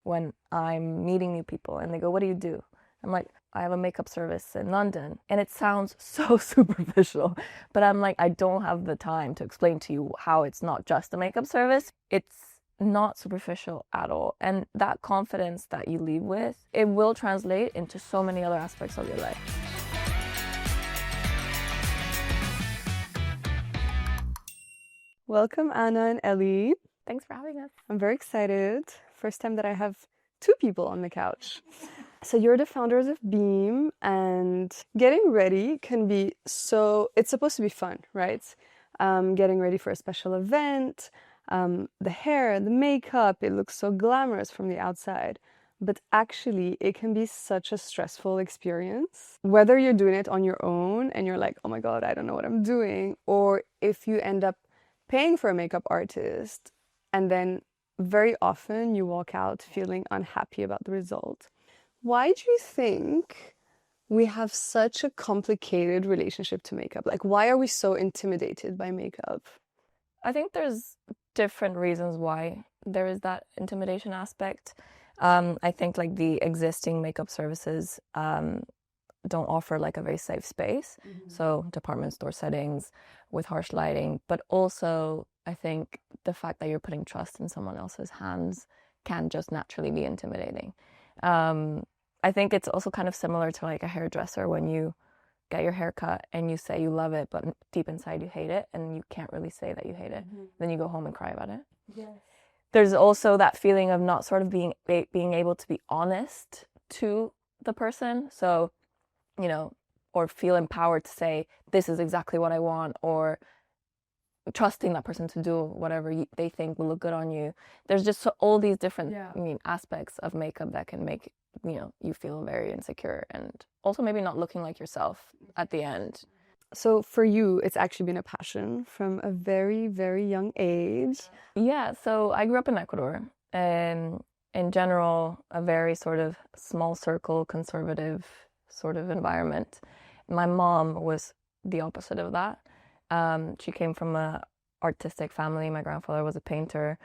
when I'm meeting new people and they go, what do you do? I'm like, I have a makeup service in London. And it sounds so superficial, but I'm like, I don't have the time to explain to you how it's not just a makeup service. It's not superficial at all. And that confidence that you leave with, it will translate into so many other aspects of your life. Welcome, Anna and Ellie. Thanks for having us. I'm very excited. First time that I have two people on the couch. So you're the founders of Beam, and getting ready can be it's supposed to be fun, right? Getting ready for a special event, the hair, the makeup, it looks so glamorous from the outside. But actually, it can be such a stressful experience. Whether you're doing it on your own and you're like, oh my God, I don't know what I'm doing. Or if you end up paying for a makeup artist and then very often you walk out feeling unhappy about the result. Why do you think we have such a complicated relationship to makeup? Like, why are we so intimidated by makeup? I think there's different reasons why there is that intimidation aspect. I think like the existing makeup services don't offer like a very safe space. Mm-hmm. So department store settings with harsh lighting, but also I think the fact that you're putting trust in someone else's hands can just naturally be intimidating. I think it's also kind of similar to like a hairdresser when you get your hair cut and you say you love it, but deep inside you hate it and you can't really say that you hate it. Mm-hmm. Then you go home and cry about it. Yes. There's also that feeling of not sort of being able to be honest to the person. So, you know, or feel empowered to say, this is exactly what I want, or trusting that person to do whatever they think will look good on you. There's just all these different aspects of makeup that can make, you feel very insecure and also maybe not looking like yourself at the end. So for you, it's actually been a passion from a very, very young age. Yeah, so I grew up in Ecuador, and in general, a very sort of small circle, conservative sort of environment. My mom was the opposite of that. She came from an artistic family. My grandfather was a painter,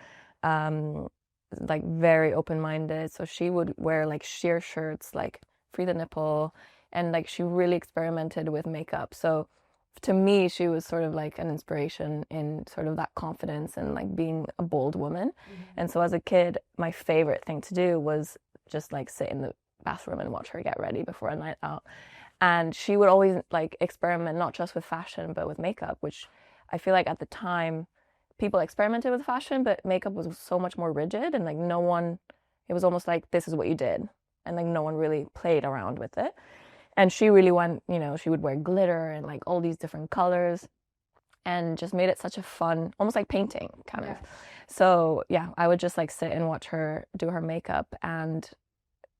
like very open-minded. So she would wear like sheer shirts, like free the nipple, and like she really experimented with makeup. So to me, she was sort of like an inspiration in sort of that confidence and like being a bold woman. Mm-hmm. And so as a kid, my favorite thing to do was just like sit in the bathroom and watch her get ready before a night out. And she would always like experiment not just with fashion but with makeup, which I feel like at the time people experimented with fashion, but makeup was so much more rigid and like it was almost like this is what you did, and like no one really played around with it. And she really went, she would wear glitter and like all these different colors and just made it such a fun, almost like painting kind of. So yeah, I would just like sit and watch her do her makeup, and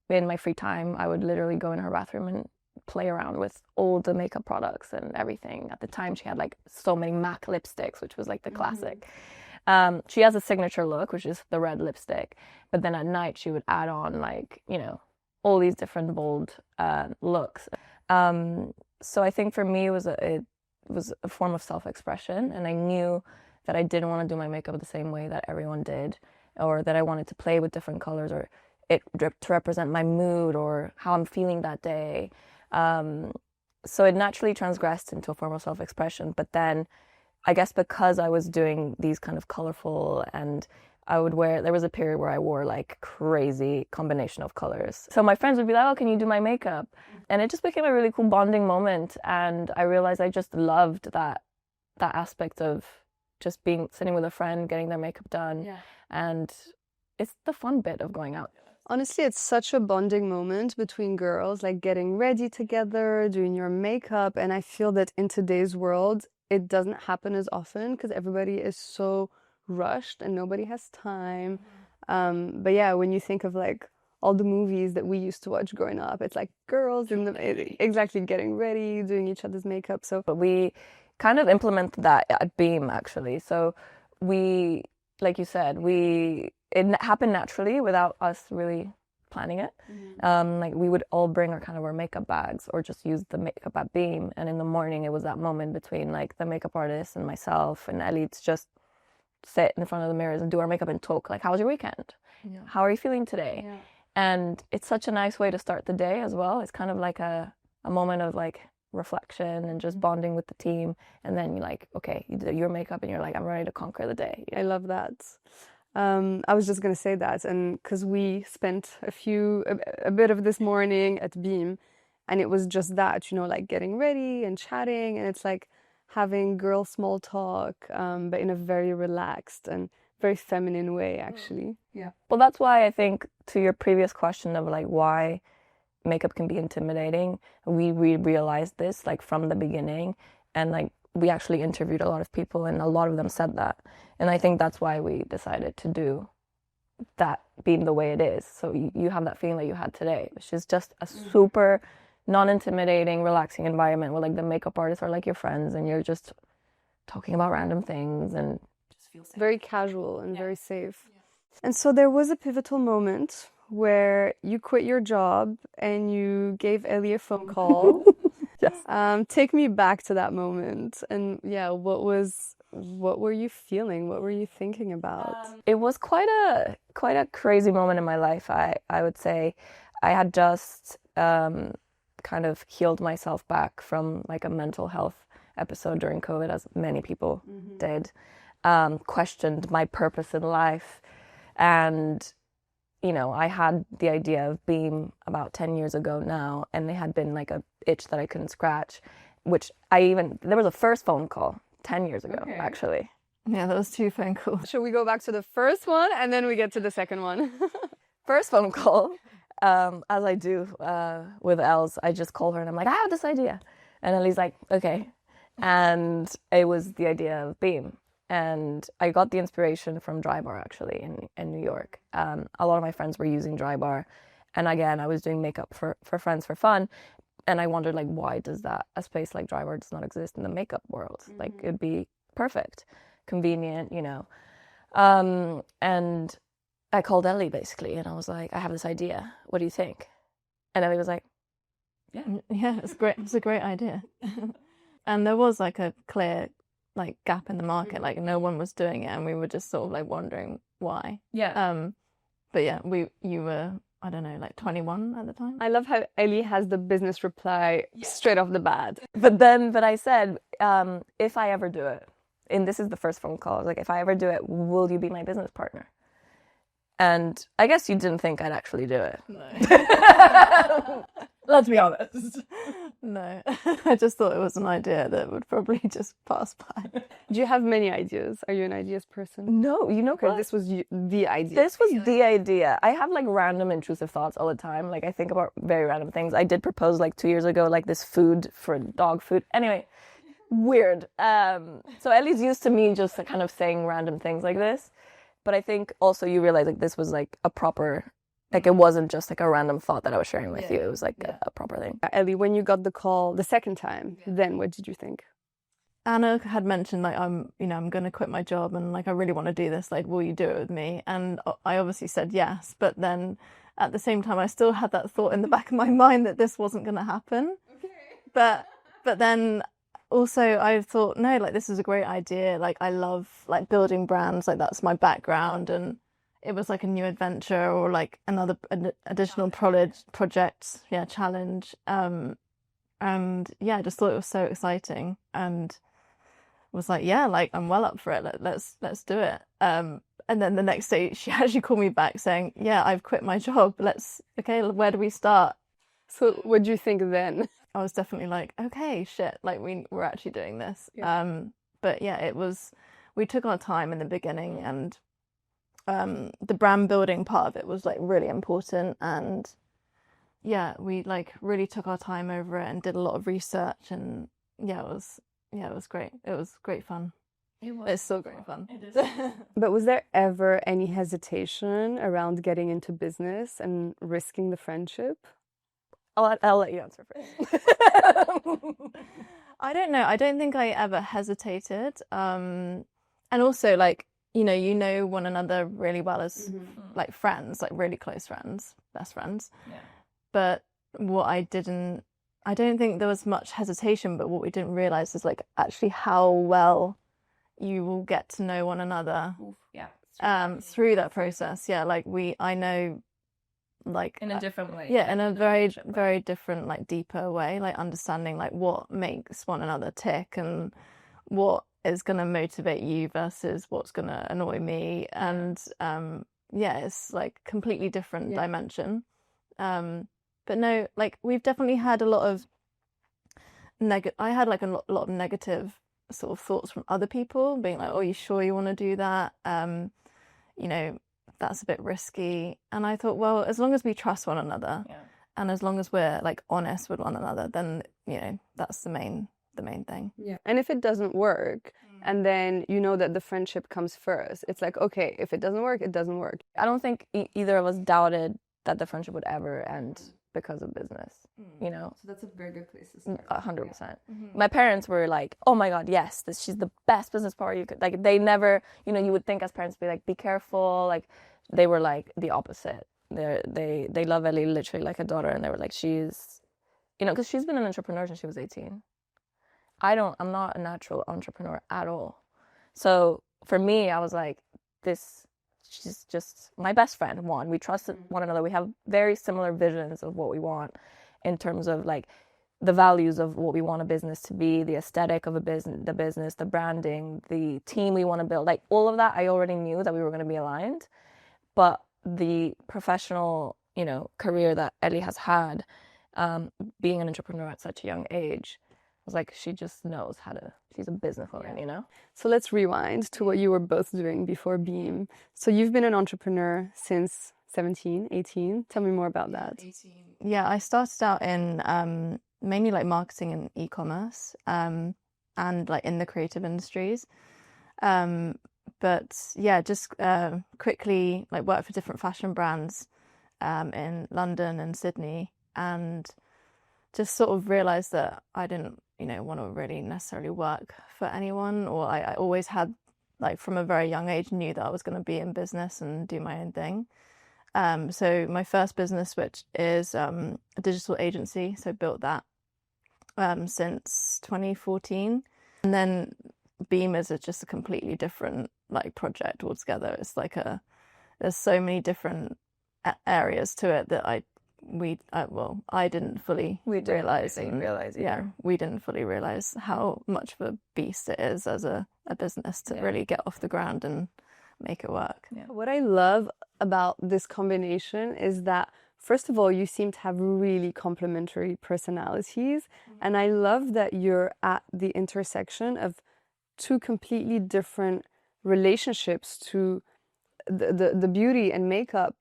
in my free time I would literally go in her bathroom and play around with all the makeup products and everything. At the time she had like so many MAC lipsticks, which was like the classic. She has a signature look, which is the red lipstick, but then at night she would add on like, all these different bold looks. So I think for me it was a form of self-expression, and I knew that I didn't want to do my makeup the same way that everyone did, or that I wanted to play with different colors or it to represent my mood or how I'm feeling that day. So it naturally transgressed into a form of self-expression. But then I guess because I was doing these kind of colorful, and there was a period where I wore like crazy combination of colors. So my friends would be like, oh, can you do my makeup? And it just became a really cool bonding moment. And I realized I just loved that aspect of just sitting with a friend, getting their makeup done. Yeah. And it's the fun bit of going out. Honestly, it's such a bonding moment between girls, like getting ready together, doing your makeup. And I feel that in today's world, it doesn't happen as often because everybody is so rushed and nobody has time. But yeah, when you think of like all the movies that we used to watch growing up, it's like girls exactly getting ready, doing each other's makeup. But we kind of implemented that at Beam actually. So we, like you said, it happened naturally without us really planning it. Mm-hmm. Like we would all bring our makeup bags or just use the makeup at Beam. And in the morning, it was that moment between like the makeup artist and myself and Ellie to just sit in front of the mirrors and do our makeup and talk. Like, how was your weekend? How are you feeling today? Yeah. And it's such a nice way to start the day as well. It's kind of like a moment of like reflection and just bonding with the team. And then you're like, okay, you do your makeup and you're like, I'm ready to conquer the day. I love that. I was just gonna say that, and because we spent a bit of this morning at Beam, and it was just that, like getting ready and chatting, and it's like having girl small talk, but in a very relaxed and very feminine way, actually. Yeah. Well, that's why I think to your previous question of like why makeup can be intimidating, we realized this like from the beginning, and like we actually interviewed a lot of people and a lot of them said that. And I think that's why we decided to do that being the way it is. So you have that feeling that you had today, which is just a super non-intimidating, relaxing environment where like the makeup artists are like your friends and you're just talking about random things and just feel safe. Very casual and very safe. Yeah. And so there was a pivotal moment where you quit your job and you gave Ellie a phone call. Yes. Take me back to that moment. And yeah, what were you feeling? What were you thinking about? It was quite a crazy moment in my life. I would say I had just kind of healed myself back from like a mental health episode during COVID, as many people did. Questioned my purpose in life, and I had the idea of Beam about 10 years ago now, and it had been like a itch that I couldn't scratch, which there was a first phone call 10 years ago, actually. Yeah, that was 2 phone calls. Should we go back to the first one and then we get to the second one? First phone call, as I do with Els, I just call her and I'm like, I have this idea. And Ellie's like, okay. And it was the idea of Beam. And I got the inspiration from Dry Bar, actually, in New York. A lot of my friends were using Dry Bar. And again, I was doing makeup for friends for fun. And I wondered, like, why does a space like Dry Bar does not exist in the makeup world? Like, it'd be perfect, convenient, And I called Ellie, basically, and I was like, I have this idea. What do you think? And Ellie was like, yeah, it's great. It's a great idea. And there was like a clear like gap in the market, like no one was doing it, and we were just sort of like wondering why. But yeah, you were, I don't know, like 21 at the time. I love how Ellie has the business reply straight off the bat. But I said, if I ever do it, and this is the first phone call, I was like, if I ever do it, will you be my business partner? And I guess you didn't think I'd actually do it. No. Let's be honest. No. I just thought it was an idea that would probably just pass by. Do you have many ideas? Are you an ideas person? No, what? This was the idea. This was the idea. I have like random intrusive thoughts all the time. Like I think about very random things. I did propose like 2 years ago, like this food for dog food. Anyway, weird. So Ellie's used to me just kind of saying random things like this. But I think also you realize like this was like a proper, like it wasn't just like a random thought that I was sharing with you. It was like a proper thing. Ellie, when you got the call the second time, then what did you think? Anna had mentioned like I'm going to quit my job and like I really want to do this. Like, will you do it with me? And I obviously said yes. But then at the same time, I still had that thought in the back of my mind that this wasn't going to happen. Okay. But then also I thought, no, like this is a great idea. Like I love like building brands. Like that's my background, and it was like a new adventure or like another additional project, challenge. And yeah, I just thought it was so exciting, and was like, yeah, like I'm well up for it. Let's do it. And then the next day, she actually called me back saying, yeah, I've quit my job. Okay, where do we start? So what do you think then? I was definitely like, okay, shit, like we're actually doing this. But yeah, we took our time in the beginning, and the brand building part of it was like really important, and yeah, we like really took our time over it and did a lot of research, and it was great. It was great fun. It's still great fun. It is. But was there ever any hesitation around getting into business and risking the friendship? I'll let you answer first. I don't know. I don't think I ever hesitated. And also, like, you know one another really well as like friends, like really close friends, best friends. Yeah. But I don't think there was much hesitation, but what we didn't realize is like actually how well you will get to know one another. through that process. Yeah, like I know, like in a different way. Yeah, in a very, very different, like deeper way, like understanding like what makes one another tick and what is going to motivate you versus what's going to annoy me. And yeah, it's like completely different dimension. But no, like we've definitely had a lot of I had like a lot of negative sort of thoughts from other people being like, oh, you sure you want to do that? You know, that's a bit risky. And I thought, well, as long as we trust one another and as long as we're like honest with one another, then, you know, that's the main thing. Yeah. And if it doesn't work, and then you know that the friendship comes first, it's like, okay, if it doesn't work, it doesn't work. I don't think either of us doubted that the friendship would ever end because of business, you know? So that's a very good place to start. 100%. My parents were like, oh my God, yes, she's the best business partner you could, like, they never, you know, you would think as parents be like, be careful. Like, they were like the opposite. They love Ellie literally like a daughter, and they were like, she's, you know, because she's been an entrepreneur since she was 18. I'm not a natural entrepreneur at all. So for me, I was like, she's just my best friend. One, we trust one another. We have very similar visions of what we want in terms of like the values of what we want a business to be, the aesthetic of the business, the branding, the team we want to build. Like all of that, I already knew that we were going to be aligned. But the professional, you know, career that Ellie has had, being an entrepreneur at such a young age, was like, she just knows she's a businesswoman, you know? So let's rewind to what you were both doing before Beam. So you've been an entrepreneur since 17, 18. Tell me more about that. 18. Yeah, I started out in mainly like marketing and e-commerce, and like in the creative industries. But yeah, just quickly like worked for different fashion brands in London and Sydney, and just sort of realized that I didn't, you know, want to really necessarily work for anyone, or I always had, like from a very young age, knew that I was going to be in business and do my own thing. So my first business, which is a digital agency, so built that since 2014. And then Beam is just a completely different like project altogether. It's like there's so many different areas to it that I didn't fully realize. We didn't fully realize how much of a beast it is as a business to really get off the ground and make it work. Yeah. What I love about this combination is that, first of all, you seem to have really complementary personalities. And I love that you're at the intersection of two completely different relationships to the beauty and makeup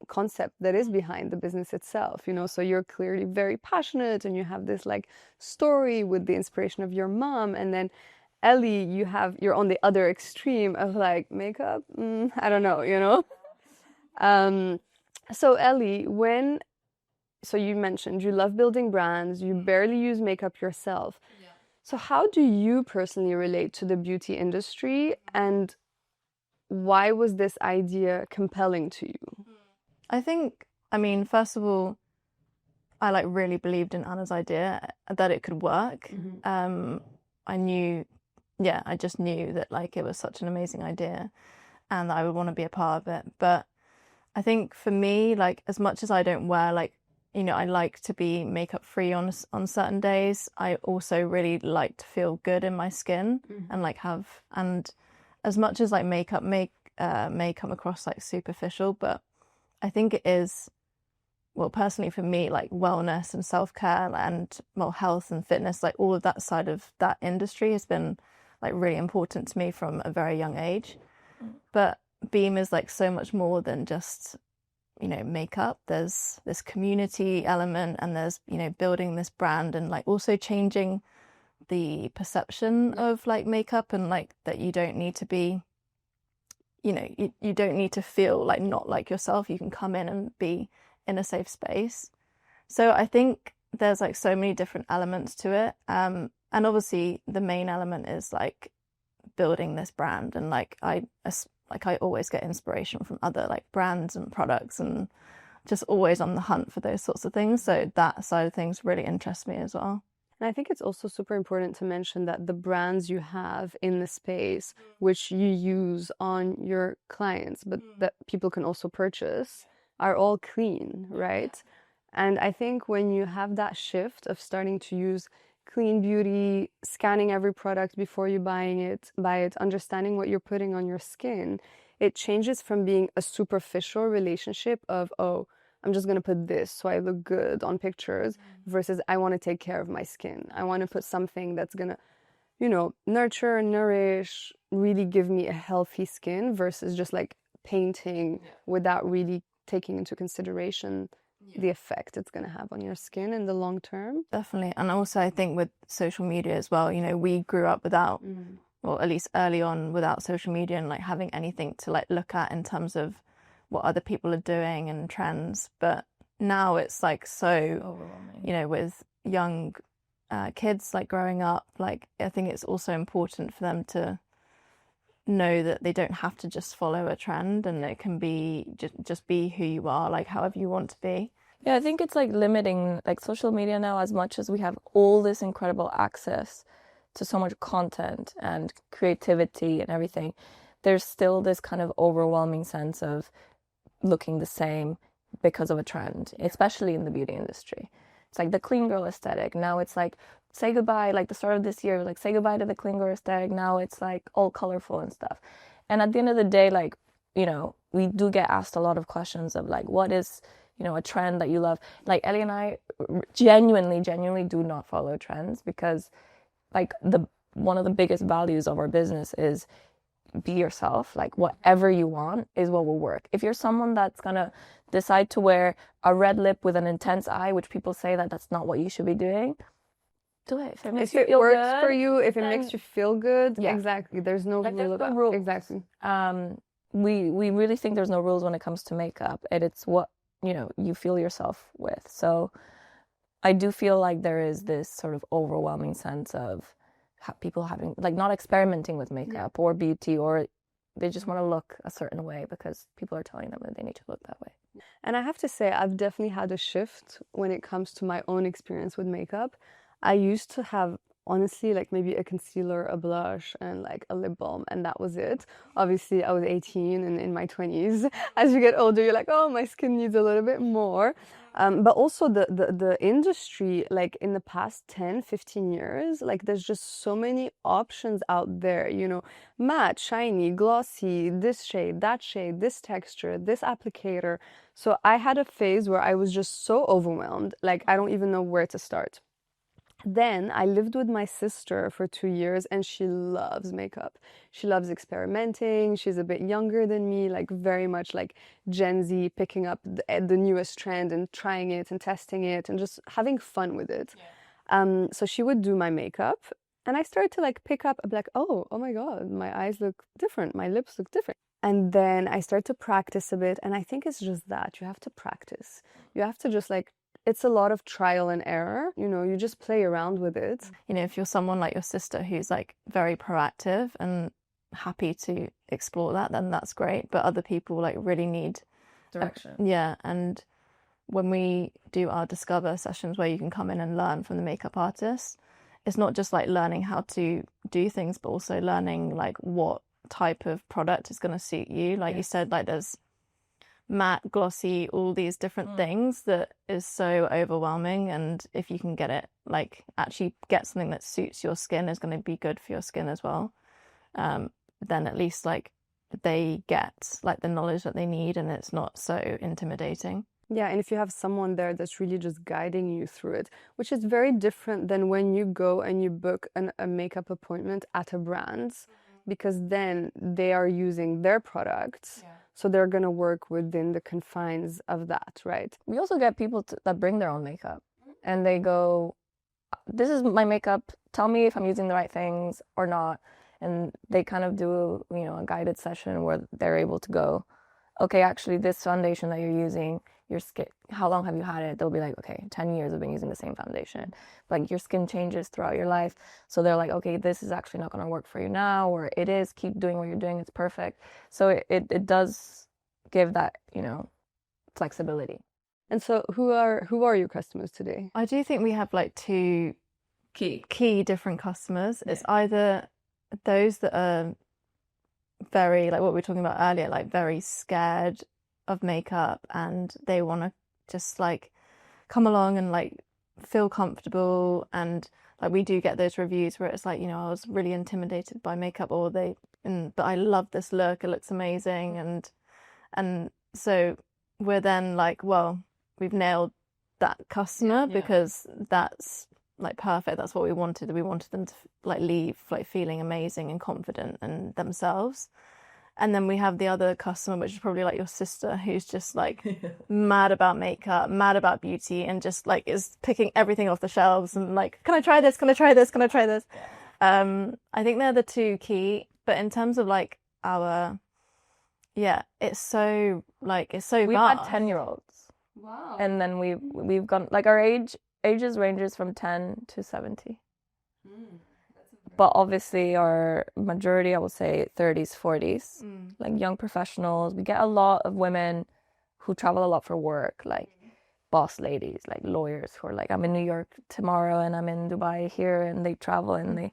concept that is behind the business itself, you know. So you're clearly very passionate and you have this like story with the inspiration of your mom, and then Ellie, you're on the other extreme of like makeup, I don't know, you know. So Ellie, so you mentioned you love building brands, you barely use makeup yourself. So how do you personally relate to the beauty industry, and why was this idea compelling to you? I think, I mean, first of all, I like really believed in Anna's idea that it could work. I just knew that like it was such an amazing idea and that I would want to be a part of it. But I think for me, like as much as I don't wear like, you know, I like to be makeup free on certain days, I also really like to feel good in my skin and like and as much as like makeup may come across like superficial, but I think it is, well, personally for me, like wellness and self-care and well, health and fitness, like all of that side of that industry has been like really important to me from a very young age. But Beam is like so much more than just, you know, makeup. There's this community element, and there's, you know, building this brand and like also changing the perception of like makeup, and like that you don't need to be, you know, you don't need to feel like not like yourself. You can come in and be in a safe space. So I think there's like so many different elements to it. And obviously the main element is like building this brand, and like I always get inspiration from other like brands and products, and just always on the hunt for those sorts of things. So that side of things really interests me as well. And I think it's also super important to mention that the brands you have in the space, which you use on your clients, but that people can also purchase, are all clean, right? And I think when you have that shift of starting to use clean beauty, scanning every product before you buy it, understanding what you're putting on your skin, it changes from being a superficial relationship of, oh, I'm just going to put this so I look good on pictures versus I want to take care of my skin. I want to put something that's going to, you know, nurture, nourish, really give me a healthy skin versus just like painting without really taking into consideration the effect it's going to have on your skin in the long term. Definitely. And also I think with social media as well, you know, we grew up without, or at least early on without social media and like having anything to like look at in terms of what other people are doing and trends. But now it's like so overwhelming, you know, with young kids like growing up, like I think it's also important for them to know that they don't have to just follow a trend, and it can be just be who you are, like however you want to be. Yeah, I think it's like limiting like social media now. As much as we have all this incredible access to so much content and creativity and everything, there's still this kind of overwhelming sense of looking the same because of a trend, especially in the beauty industry. It's like the clean girl aesthetic. Now it's like, say goodbye, like the start of this year, like say goodbye to the clean girl aesthetic. Now it's like all colorful and stuff. And at the end of the day, like, you know, we do get asked a lot of questions of like, what is, you know, a trend that you love? Like Ellie and I genuinely do not follow trends, because like one of the biggest values of our business is be yourself. Like whatever you want is what will work. If you're someone that's gonna decide to wear a red lip with an intense eye, which people say that that's not what you should be doing, do it. If it makes you feel works good, for you, if it makes you feel good, yeah. Exactly. There's no like, rule there's about no rules. Exactly. We really think there's no rules when it comes to makeup, and it's what, you know, you feel yourself with. So I do feel like there is this sort of overwhelming sense of people having, like, not experimenting with makeup or beauty, or they just want to look a certain way because people are telling them that they need to look that way. And I have to say, I've definitely had a shift when it comes to my own experience with makeup. I used to have, honestly, like maybe a concealer, a blush, and like a lip balm, and that was it. Obviously, I was 18 and in my 20s. As you get older, you're like, oh, my skin needs a little bit more. But also the industry, like in the past 10, 15 years, like there's just so many options out there, you know, matte, shiny, glossy, this shade, this texture, this applicator. So I had a phase where I was just so overwhelmed, like I don't even know where to start. Then I lived with my sister for 2 years, and she loves makeup. She loves experimenting. She's a bit younger than me, like very much like Gen Z, picking up the newest trend and trying it and testing it and just having fun with it. Yeah. So she would do my makeup, and I started to like pick up, like, oh my God, my eyes look different. My lips look different. And then I started to practice a bit. And I think it's just that you have to practice. You have to just like, it's a lot of trial and error, you know, you just play around with it. You know, if you're someone like your sister who's like very proactive and happy to explore that, then that's great. But other people like really need direction. Yeah. And when we do our Discover sessions where you can come in and learn from the makeup artist, it's not just like learning how to do things, but also learning like what type of product is going to suit you. Like you said, like there's matte, glossy, all these different things that is so overwhelming. And if you can get it, like actually get something that suits your skin, is going to be good for your skin as well, then at least like they get like the knowledge that they need, and it's not so intimidating. Yeah, and if you have someone there that's really just guiding you through it, which is very different than when you go and you book a makeup appointment at a brand, because then they are using their products. Yeah. So they're going to work within the confines of that, right? We also get people that bring their own makeup, and they go, this is my makeup, tell me if I'm using the right things or not. And they kind of do, you know, a guided session where they're able to go, okay, actually this foundation that you're using, your skin, how long have you had it? They'll be like, okay, 10 years I've been using the same foundation. Like your skin changes throughout your life. So they're like, okay, this is actually not going to work for you now, or it is, keep doing what you're doing, it's perfect. So it does give that, you know, flexibility. And so who are your customers today? I do think we have like two key different customers. It's either those that are very, like what we were talking about earlier, like very scared of makeup and they want to just like come along and like feel comfortable, and like we do get those reviews where it's like, you know, I was really intimidated by makeup, or but I love this look, it looks amazing, and so we're then like, well, we've nailed that customer because that's like perfect. That's what we wanted. We wanted them to like leave like feeling amazing and confident in themselves. And then we have the other customer, which is probably like your sister, who's just like mad about makeup, mad about beauty, and just like is picking everything off the shelves and like, can I try this? Can I try this? Can I try this? I think they're the two key. But in terms of like it's so We've vast. had 10-year-olds. Wow. And then we've gone, like, our ages ranges from 10 to 70. But obviously our majority, I would say 30s, 40s, like young professionals. We get a lot of women who travel a lot for work, like boss ladies, like lawyers who are like, I'm in New York tomorrow and I'm in Dubai here, and they travel and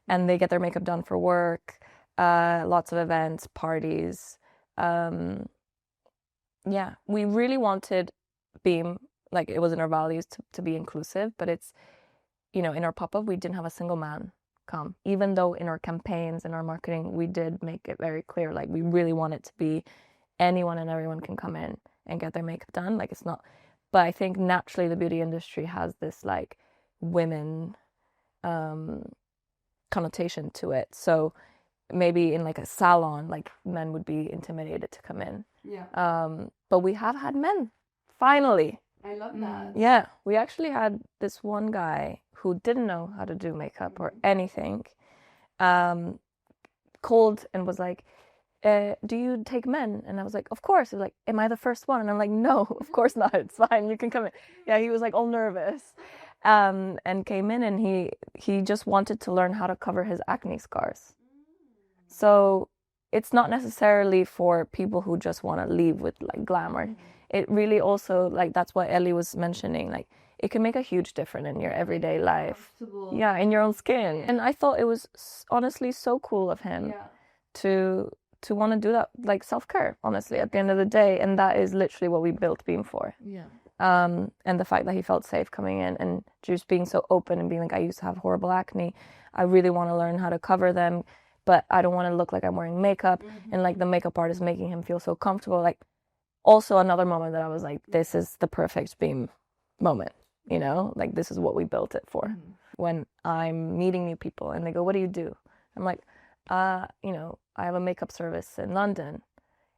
and they get their makeup done for work. Lots of events, parties. We really wanted Beam, like it was in our values to be inclusive, but it's, you know, in our pop-up, we didn't have a single man come, even though in our campaigns and our marketing, we did make it very clear, like we really want it to be anyone and everyone can come in and get their makeup done. Like it's not, but I think naturally the beauty industry has this like women connotation to it. So maybe in like a salon, like men would be intimidated to come in. But we have had men, finally. I love that. Yeah, we actually had this one guy who didn't know how to do makeup or anything, called and was like, do you take men? And I was like, of course. He was like, am I the first one? And I'm like, no, of course not. It's fine. You can come in. Yeah, he was like all nervous, and came in, and he just wanted to learn how to cover his acne scars. So it's not necessarily for people who just want to leave with like glamour. It really also, like, that's what Ellie was mentioning, like it can make a huge difference in your everyday life. Yeah, in your own skin. And I thought it was honestly so cool of him to want to do that, like self-care, honestly, at the end of the day. And that is literally what we built Beam for. And the fact that he felt safe coming in and just being so open and being like, I used to have horrible acne. I really want to learn how to cover them, but I don't want to look like I'm wearing makeup. And like the makeup artist making him feel so comfortable. Like also another moment that I was like, this is the perfect Beam moment, you know, like this is what we built it for. When I'm meeting new people and they go, what do you do? I'm like, you know, I have a makeup service in London.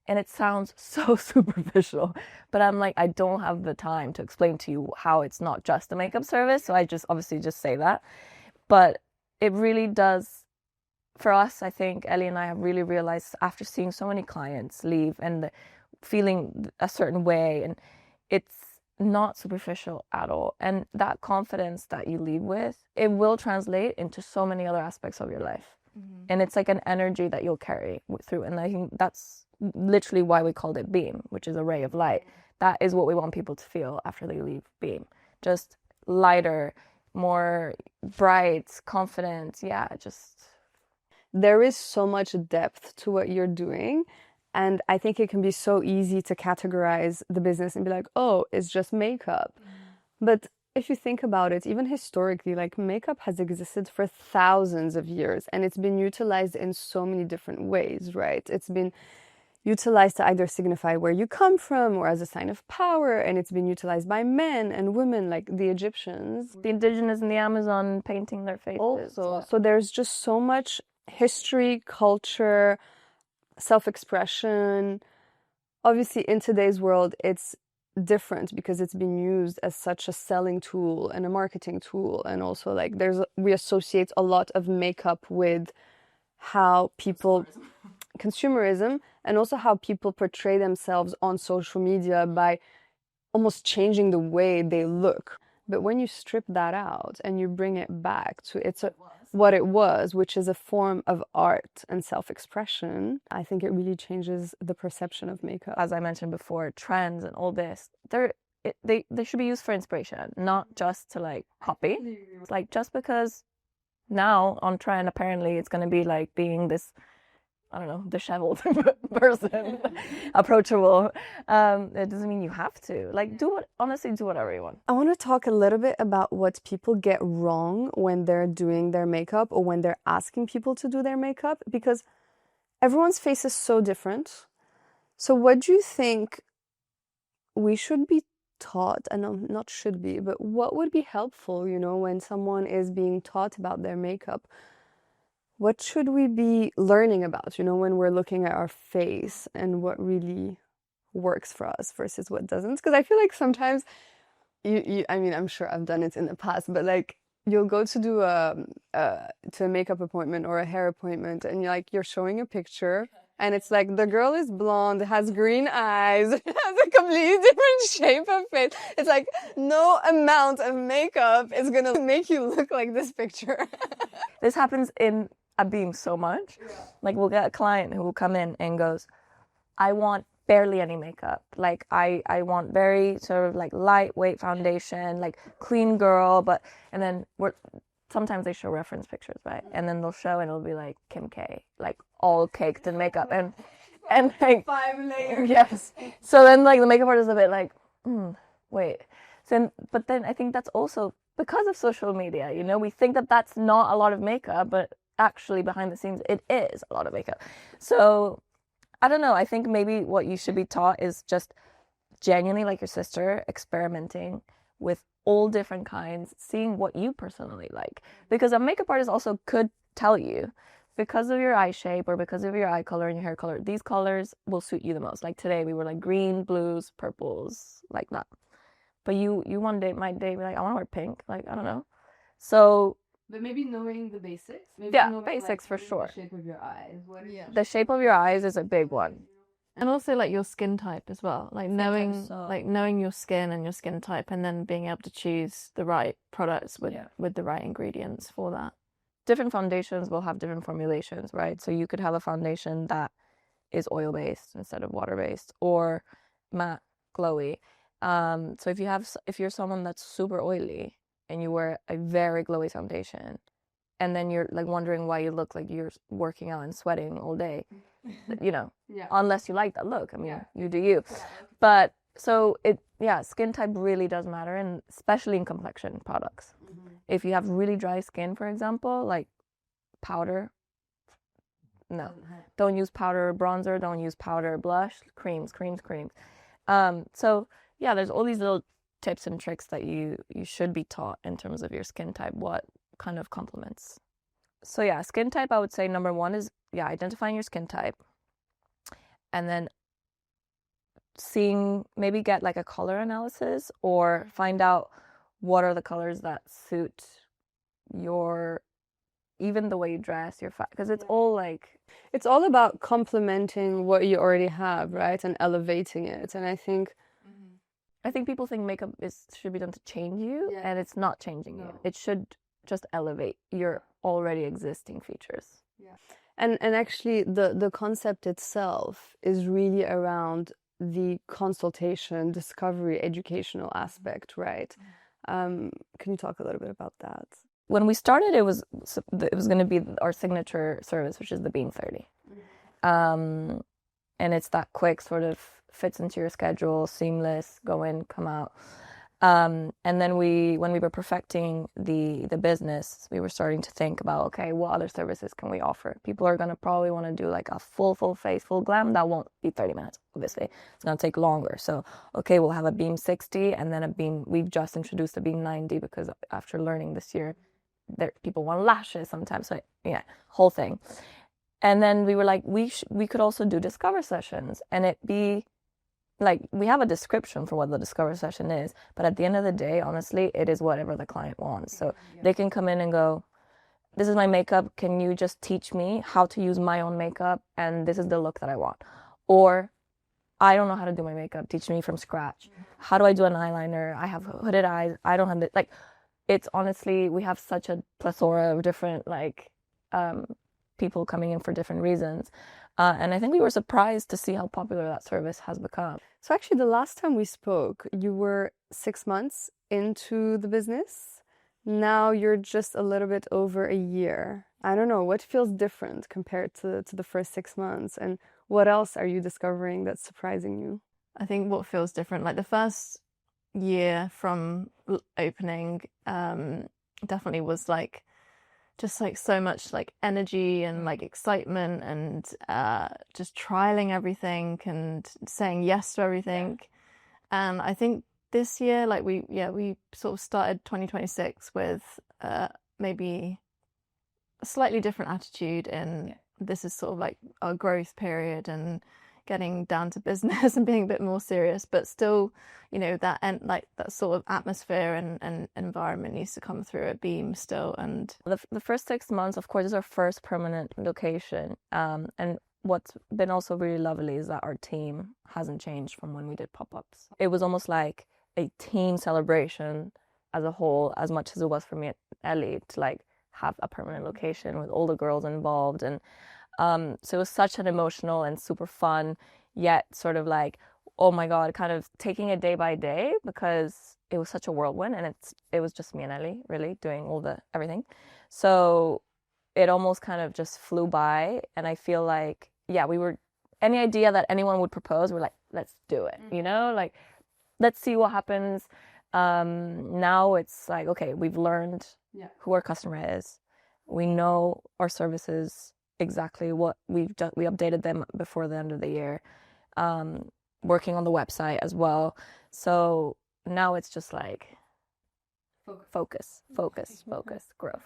And it sounds so superficial, but I'm like, I don't have the time to explain to you how it's not just a makeup service. So I just obviously just say that. But it really does, for us, I think Ellie and I have really realized after seeing so many clients leave and feeling a certain way, and it's not superficial at all. And that confidence that you leave with, it will translate into so many other aspects of your life. And it's like an energy that you'll carry through. And I think that's literally why we called it Beam, which is a ray of light. That is what we want people to feel after they leave Beam. Just lighter, more bright, confident. Yeah, just... There is so much depth to what you're doing. And I think it can be so easy to categorize the business and be like, oh, it's just makeup. But if you think about it, even historically, like makeup has existed for thousands of years and it's been utilized in so many different ways, right? It's been utilized to either signify where you come from or as a sign of power, and it's been utilized by men and women, like the Egyptians. The indigenous in the Amazon painting their faces. Also, so there's just so much history, culture, self-expression. Obviously, in today's world, it's different because it's been used as such a selling tool and a marketing tool, and also like we associate a lot of makeup with how people consumerism, and also how people portray themselves on social media by almost changing the way they look. But when you strip that out and you bring it back to what it was, which is a form of art and self-expression, I think it really changes the perception of makeup. As I mentioned before, trends and all this, they should be used for inspiration, not just to like copy. It's like just because now on trend apparently it's going to be like being this, I don't know, disheveled person, approachable. It doesn't mean you have to. Like, honestly, do whatever you want. I want to talk a little bit about what people get wrong when they're doing their makeup or when they're asking people to do their makeup, because everyone's face is so different. So what do you think we should be taught, and not should be, but what would be helpful, when someone is being taught about their makeup? What should we be learning about, when we're looking at our face and what really works for us versus what doesn't? Because I feel like sometimes, I mean, I'm sure I've done it in the past, but like you'll go to do to a makeup appointment or a hair appointment, and you're showing a picture, and it's like the girl is blonde, has green eyes, has a completely different shape of face. It's like no amount of makeup is gonna make you look like this picture. This happens in a Beam so much. Like we'll get a client who will come in and goes, I want barely any makeup. Like I want very sort of like lightweight foundation, like clean girl, and then sometimes they show reference pictures, right? And then they'll show and it'll be like Kim K, like all caked in makeup and like 5 layers. Yes. So then like the makeup artist is a bit like, wait. But then I think that's also because of social media, we think that that's not a lot of makeup, but actually behind the scenes it is a lot of makeup. So I don't know, I think maybe what you should be taught is just genuinely, like your sister, experimenting with all different kinds, seeing what you personally like. Because a makeup artist also could tell you, because of your eye shape or because of your eye color and your hair color, these colors will suit you the most. Like today we were like green, blues, purples, like that. But you one day might be like, I want to wear pink. Like, I don't know. So But maybe knowing the basics. Basics for sure. The shape of your eyes. The shape of your eyes is a big one. And also like your skin type as well, like knowing your skin and your skin type, and then being able to choose the right products with the right ingredients for that. Different foundations will have different formulations, right? So you could have a foundation that is oil-based instead of water-based, or matte, glowy. So if you're someone that's super oily and you wear a very glowy foundation, and then you're like wondering why you look like you're working out and sweating all day, unless you like that look. I mean, you do you. But so skin type really does matter, and especially in complexion products. If you have really dry skin, for example, like powder, no, don't use powder bronzer, don't use powder blush, creams. So there's all these little tips and tricks that you should be taught in terms of your skin type, what kind of complements. So skin type, I would say number one is identifying your skin type, and then maybe get like a color analysis, or find out what are the colors that suit even the way you dress, because it's all about complementing what you already have, right, and elevating it. And I think people think makeup should be done to change you, and it's not changing you. It should just elevate your already existing features. And actually the concept itself is really around the consultation, discovery, educational aspect, right? Can you talk a little bit about that? When we started, it was going to be our signature service, which is the Beam 30. And it's that quick, sort of fits into your schedule, seamless, go in, come out. And then when we were perfecting the business, we were starting to think about, okay, what other services can we offer? People are going to probably want to do like a full face, full glam. That won't be 30 minutes, obviously. It's going to take longer. So, okay, we'll have a Beam 60 and then we've just introduced a Beam 90, because after learning this year, people want lashes sometimes. So whole thing. And then we were like, we could also do discover sessions, and it be like, we have a description for what the discover session is, but at the end of the day, honestly, it is whatever the client wants. So they can come in and go, this is my makeup, can you just teach me how to use my own makeup, and this is the look that I want? Or, I don't know how to do my makeup, teach me from scratch. How do I do an eyeliner? I have hooded eyes, I don't have it. Like, it's honestly, we have such a plethora of different people coming in for different reasons. And I think we were surprised to see how popular that service has become. So actually, the last time we spoke, you were 6 months into the business. Now you're just a little bit over a year. I don't know, what feels different compared to the first 6 months? And what else are you discovering that's surprising you? I think what feels different, like the first year from opening, definitely was like just like so much like energy and like excitement and just trialing everything and saying yes to everything. And I think this year, like we sort of started 2026 with maybe a slightly different attitude, and this is sort of like our growth period and getting down to business and being a bit more serious, but still, you know, that and like that sort of atmosphere and environment needs to come through at Beam still. And the first 6 months, of course, is our first permanent location. And what's been also really lovely is that our team hasn't changed from when we did pop-ups. It was almost like a team celebration as a whole, as much as it was for me at Ellie to like have a permanent location with all the girls involved. And so it was such an emotional and super fun, yet sort of like, oh my God, kind of taking it day by day, because it was such a whirlwind, and it was just me and Ellie really doing all the everything. So it almost kind of just flew by, and I feel like, yeah, we were, any idea that anyone would propose, we're like, let's do it, you know, like, let's see what happens. Now it's like, okay, we've learned who our customer is. We know our services exactly what we updated them before the end of the year, working on the website as well. So now it's just like focus, growth.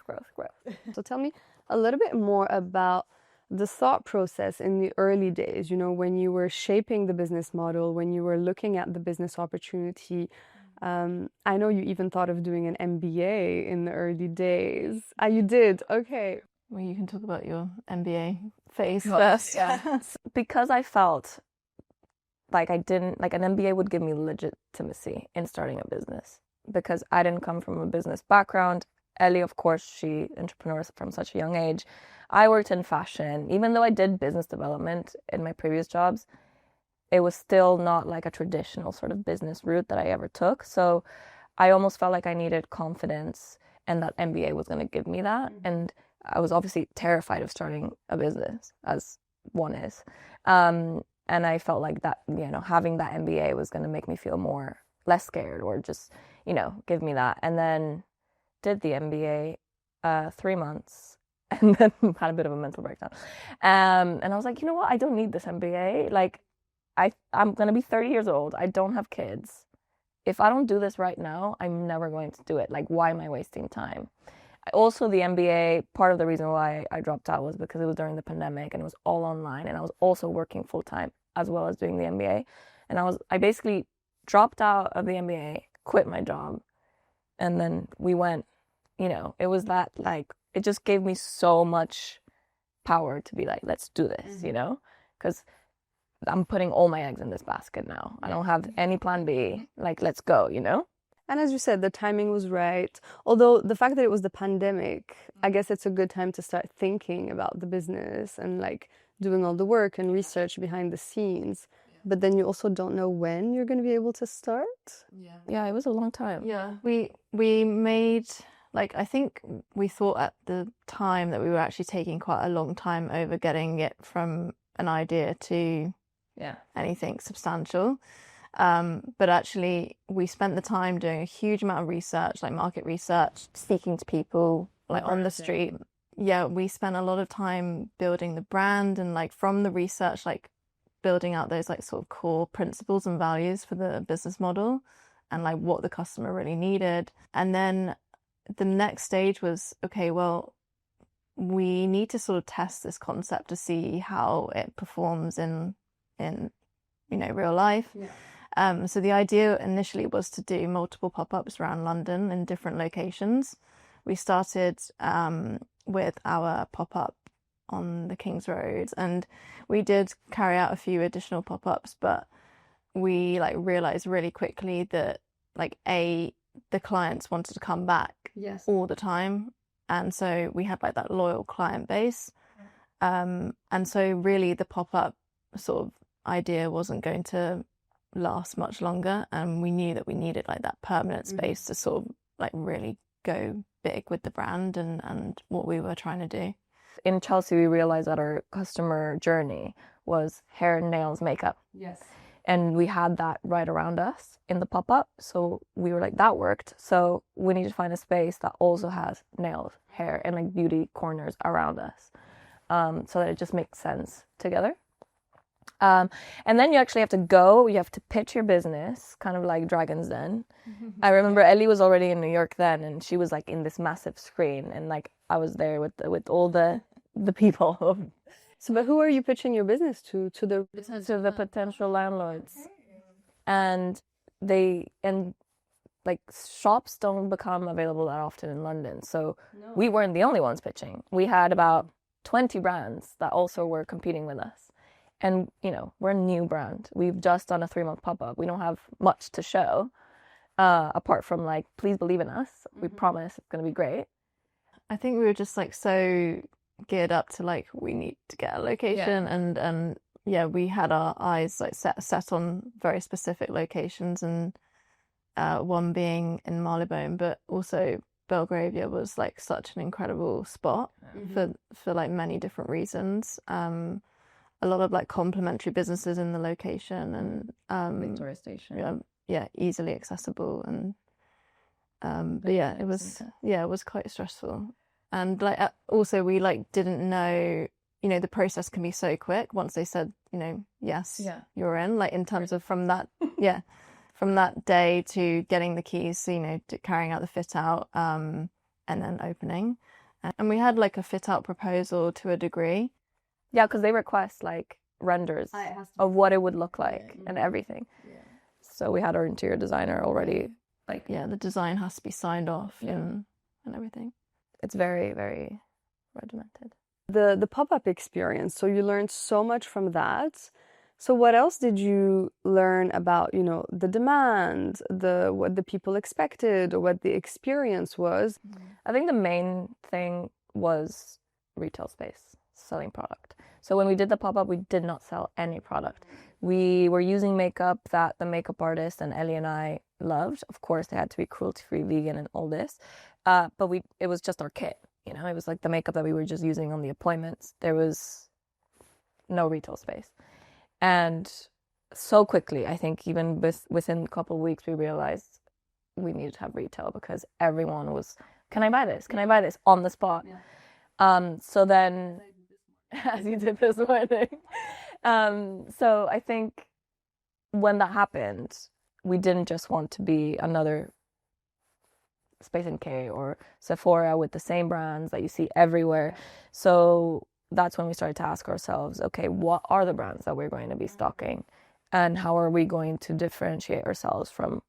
So tell me a little bit more about the thought process in the early days, you know, when you were shaping the business model, when you were looking at the business opportunity. I know you even thought of doing an MBA in the early days. You did? Okay. Well, you can talk about your MBA phase first. Yeah. Because I felt like I didn't, like an MBA would give me legitimacy in starting a business, because I didn't come from a business background. Ellie, of course, she entrepreneurs from such a young age. I worked in fashion. Even though I did business development in my previous jobs, it was still not like a traditional sort of business route that I ever took. So I almost felt like I needed confidence, and that MBA was going to give me that. And I was obviously terrified of starting a business, as one is. And I felt like that, you know, having that MBA was going to make me feel less scared, or just, you know, give me that. And then did the MBA 3 months, and then had a bit of a mental breakdown. And I was like, you know what? I don't need this MBA. Like, I'm going to be 30 years old. I don't have kids. If I don't do this right now, I'm never going to do it. Like, why am I wasting time? Also, the MBA, part of the reason why I dropped out was because it was during the pandemic and it was all online, and I was also working full time as well as doing the MBA. And I basically dropped out of the MBA, quit my job, and then we went, you know, it was that, like, it just gave me so much power to be like, let's do this, you know, because I'm putting all my eggs in this basket now. I don't have any plan B. Like, let's go, you know? And as you said, the timing was right. Although the fact that it was the pandemic, I guess it's a good time to start thinking about the business and like doing all the work and research behind the scenes. But then you also don't know when you're going to be able to start. Yeah, it was a long time. Yeah, we made, like, I think we thought at the time that we were actually taking quite a long time over getting it from an idea to anything substantial. But actually we spent the time doing a huge amount of research, like market research, speaking to people like on the street. Yeah, we spent a lot of time building the brand, and like from the research, like building out those like sort of core principles and values for the business model, and like what the customer really needed. And then the next stage was, okay, well, we need to sort of test this concept to see how it performs in you know, real life. So the idea initially was to do multiple pop-ups around London in different locations. We started with our pop-up on the King's Road, and we did carry out a few additional pop-ups, but we like realized really quickly that like the clients wanted to come back all the time, and so we had like that loyal client base. And so really the pop-up sort of idea wasn't going to last much longer, and we knew that we needed like that permanent space to sort of like really go big with the brand and what we were trying to do. In Chelsea, we realized that our customer journey was hair, nails, makeup. Yes. And we had that right around us in the pop-up. So we were like, that worked. So we need to find a space that also has nails, hair, and like beauty corners around us, so that it just makes sense together. And then you actually have you have to pitch your business, kind of like Dragon's Den. I remember Ellie was already in New York then, and she was like in this massive screen, and like I was there with all the people. So, but who are you pitching your business to? To the potential landlords. And like shops don't become available that often in London. So we weren't the only ones pitching. We had about 20 brands that also were competing with us. And, you know, we're a new brand. We've just done a 3-month pop-up. We don't have much to show, apart from like, please believe in us. We promise it's going to be great. I think we were just like so geared up to like, we need to get a location. And yeah, we had our eyes like set on very specific locations, and one being in Marylebone, but also Belgravia was like such an incredible spot for like many different reasons. A lot of like complementary businesses in the location, and Victoria Station. Yeah, easily accessible, and but yeah, it was quite stressful. And like also we like didn't know, you know, the process can be so quick once they said, you know, yes, you're in, like in terms of from that from that day to getting the keys, you know, to carrying out the fit out, and then opening. And we had like a fit out proposal to a degree. Yeah, because they request like renders of what it would look like and everything. Yeah. So we had our interior designer already, like, the design has to be signed off and everything. It's very, very regimented. The pop-up experience, so you learned so much from that. So what else did you learn about, you know, the demand, what the people expected, or what the experience was? I think the main thing was retail space, selling product. So when we did the pop-up, we did not sell any product. We were using makeup that the makeup artist and Ellie and I loved. Of course, they had to be cruelty-free, vegan, and all this. But it was just our kit. You know, it was like the makeup that we were just using on the appointments. There was no retail space. And so quickly, I think even within a couple of weeks, we realized we needed to have retail, because everyone was, can I buy this? Can I buy this? On the spot. Yeah. So then, as you did this morning. So I think when that happened, we didn't just want to be another Space NK or Sephora with the same brands that you see everywhere. So that's when we started to ask ourselves, okay, what are the brands that we're going to be stocking, and how are we going to differentiate ourselves from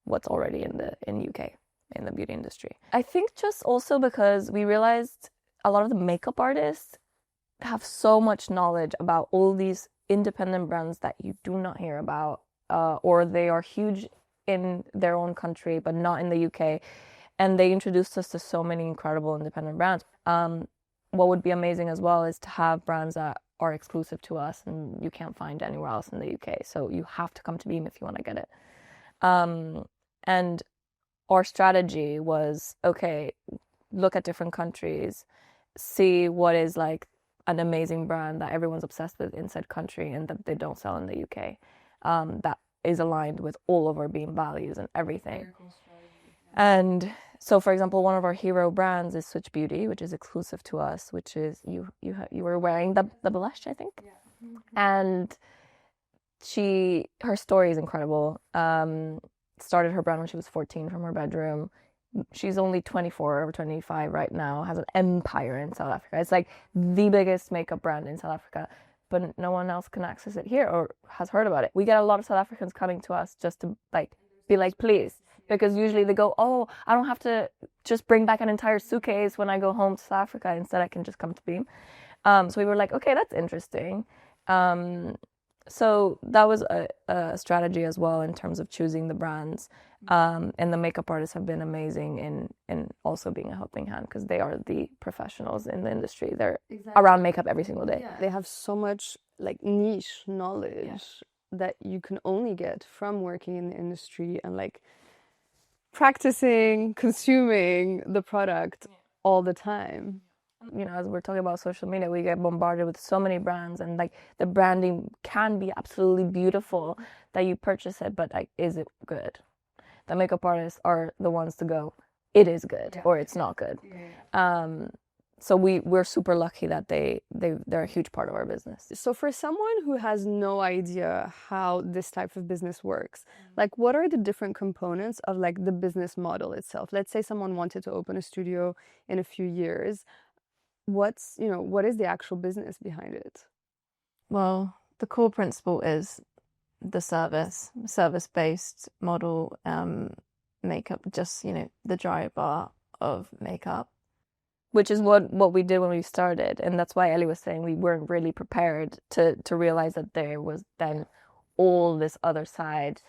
what's already in UK in the beauty industry? I think just also because we realized a lot of the makeup artists have so much knowledge about all these independent brands that you do not hear about, or they are huge in their own country but not in the UK, and they introduced us to so many incredible independent brands. What would be amazing as well is to have brands that are exclusive to us and you can't find anywhere else in the UK. So you have to come to Beam if you want to get it. And our strategy was, okay, look at different countries, see what is like an amazing brand that everyone's obsessed with in said country and that they don't sell in the UK, that is aligned with all of our Beam values and everything. And so, for example, one of our hero brands is Switch Beauty, which is exclusive to us, which is you were wearing the blush, I think. Yeah. Mm-hmm. And her story is incredible. Started her brand when she was 14 from her bedroom. She's only 24 or 25 right now, has an empire in South Africa. It's like the biggest makeup brand in South Africa, but no one else can access it here or has heard about it. We get a lot of South Africans coming to us just to like be like, please. Because usually they go, oh, I don't have to just bring back an entire suitcase when I go home to South Africa. Instead, I can just come to Beam. So we were like, okay, that's interesting. And So that was a strategy as well in terms of choosing the brands. And the makeup artists have been amazing in also being a helping hand because they are the professionals in the industry. They're around makeup every single day. They have so much like niche knowledge that you can only get from working in the industry and like practicing, consuming the product all the time. You know, as we're talking about social media, we get bombarded with so many brands, and like the branding can be absolutely beautiful that you purchase it, but like, is it good? The makeup artists are the ones to go, it is good or it's not good. So we're super lucky that they're a huge part of our business. So for someone who has no idea how this type of business works, like what are the different components of like the business model itself? Let's say someone wanted to open a studio in a few years. What is the actual business behind it? Well, the core principle is the service-based model, makeup, just, the dry bar of makeup. Which is what we did when we started. And that's why Ellie was saying we weren't really prepared to realize that there was then all this other side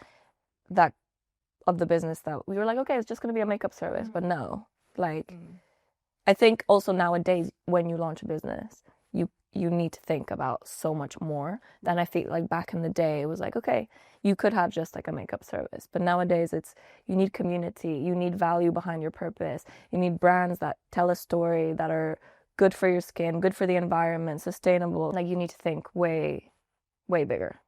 that of the business that we were like, okay, it's just going to be a makeup service. But no, like, I think also nowadays when you launch a business, you need to think about so much more than I feel like back in the day. It was like, okay, you could have just like a makeup service, but nowadays you need community, you need value behind your purpose, you need brands that tell a story, that are good for your skin, good for the environment, sustainable. Like you need to think way, way bigger.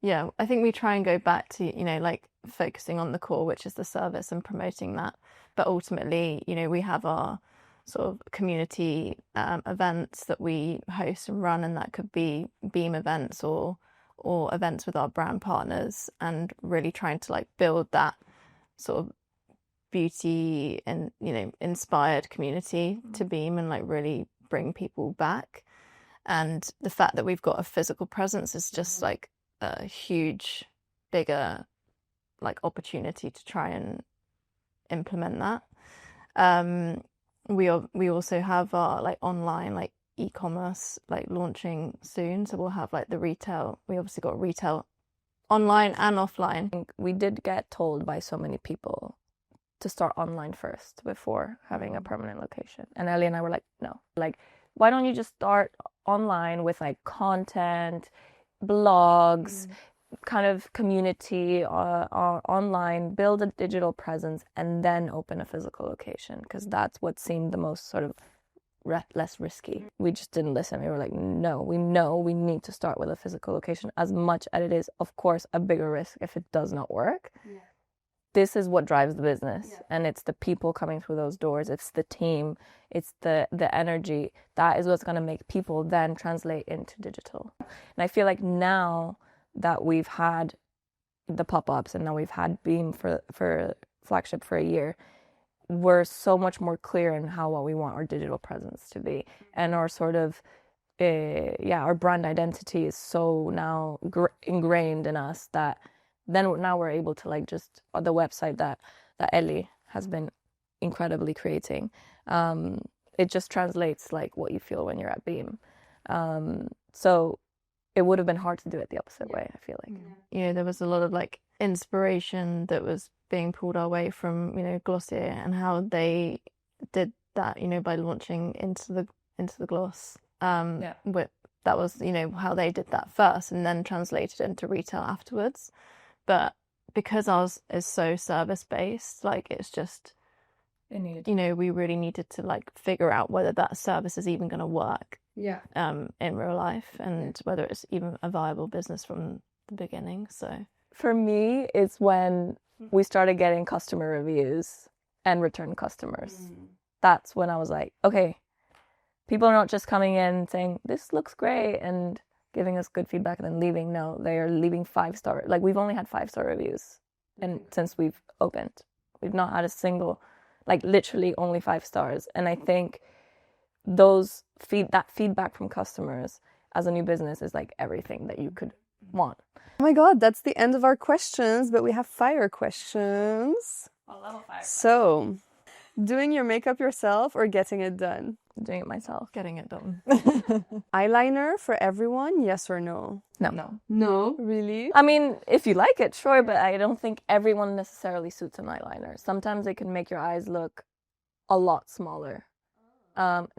Yeah, I think we try and go back to, like focusing on the core, which is the service, and promoting that. But ultimately, we have our sort of community events that we host and run, and that could be Beam events or events with our brand partners, and really trying to like build that sort of beauty and inspired community to Beam, and like really bring people back. And the fact that we've got a physical presence is just like a huge, bigger like opportunity to try and implement that. We also have our like online like e-commerce like launching soon, so we'll have like the retail. We obviously got retail online and offline. We did get told by so many people to start online first before having a permanent location, and Ellie and I were like, no, like why don't you just start online with like content, blogs, kind of community online, build a digital presence, and then open a physical location, because that's what seemed the most sort of less risky. We just didn't listen. We were like, no, we know we need to start with a physical location, as much as it is, of course, a bigger risk if it does not work. This is what drives the business, and it's the people coming through those doors, it's the team, it's the energy. That is what's going to make people then translate into digital. And I feel like now that we've had the pop-ups and now we've had Beam for flagship for a year, we're so much more clear in what we want our digital presence to be, and our sort of our brand identity is so now ingrained in us that now we're able to like just the website that Ellie has been incredibly creating. It just translates like what you feel when you're at Beam. So it would have been hard to do it the opposite way, I feel like. There was a lot of like inspiration that was being pulled our way from, Glossier, and how they did that, by launching into the gloss. That was, how they did that first and then translated into retail afterwards. But because ours is so service-based, like it's just, we really needed to like figure out whether that service is even going to work in real life, and whether it's even a viable business from the beginning. So for me, it's when we started getting customer reviews and return customers. That's when I was like, okay, people are not just coming in saying, this looks great, and giving us good feedback and then leaving. No, they are leaving 5-star. Like we've only had 5-star reviews, and since we've opened, we've not had a single, like literally only 5 stars. And I think that feedback from customers as a new business is like everything that you could want. Oh my God, that's the end of our questions, but we have fire questions. I love a fire. So, doing your makeup yourself or getting it done? doing it myself. Getting it done. Eyeliner for everyone, yes or no? No. No, really? I mean, if you like it, sure, but I don't think everyone necessarily suits an eyeliner. Sometimes it can make your eyes look a lot smaller.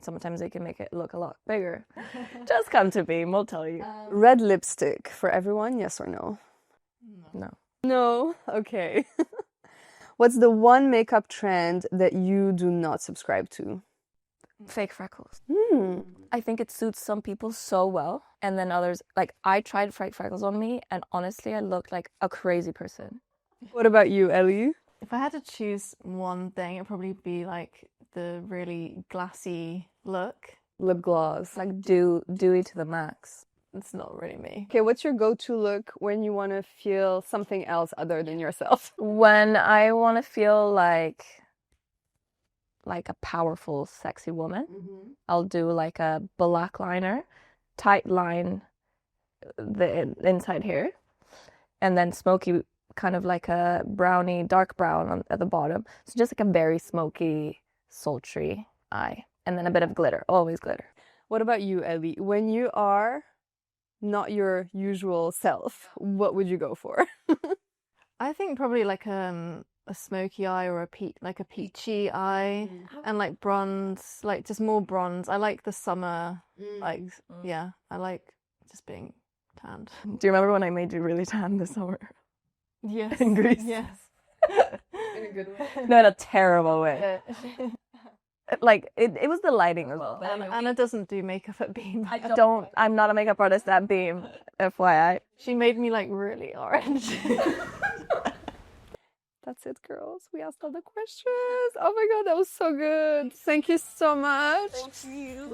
Sometimes it can make it look a lot bigger. Just come to Beam, we'll tell you. Red lipstick for everyone, yes or no? No. No? Okay. What's the one makeup trend that you do not subscribe to? Fake freckles. Hmm. I think it suits some people so well, and then others, like I tried fake freckles on me, and honestly, I looked like a crazy person. What about you, Ellie? If I had to choose one thing, it'd probably be like the really glassy look. Lip gloss. Like dewy to the max. It's not really me. Okay, what's your go-to look when you want to feel something else other than yourself? When I want to feel like a powerful, sexy woman, I'll do like a black liner, tight line the inside here, and then smoky, kind of like a brownie, dark brown at the bottom. So just like a very smoky, sultry eye, and then a bit of glitter, always glitter. What about you, Ellie? When you are not your usual self, what would you go for? I think probably like a smoky eye or a peachy eye, and like bronze, like just more bronze. I like the summer, like yeah, I like just being tanned. Do you remember when I made you really tan this summer? Yes. In Greece? Yes. In a good way. No, in a terrible way. Like it was the lighting as well. Anna doesn't do makeup at Beam. I'm not a makeup artist at Beam, FYI. She made me like really orange. That's it, girls. We asked all the questions. Oh my god, that was so good. Thank you so much. Thank you.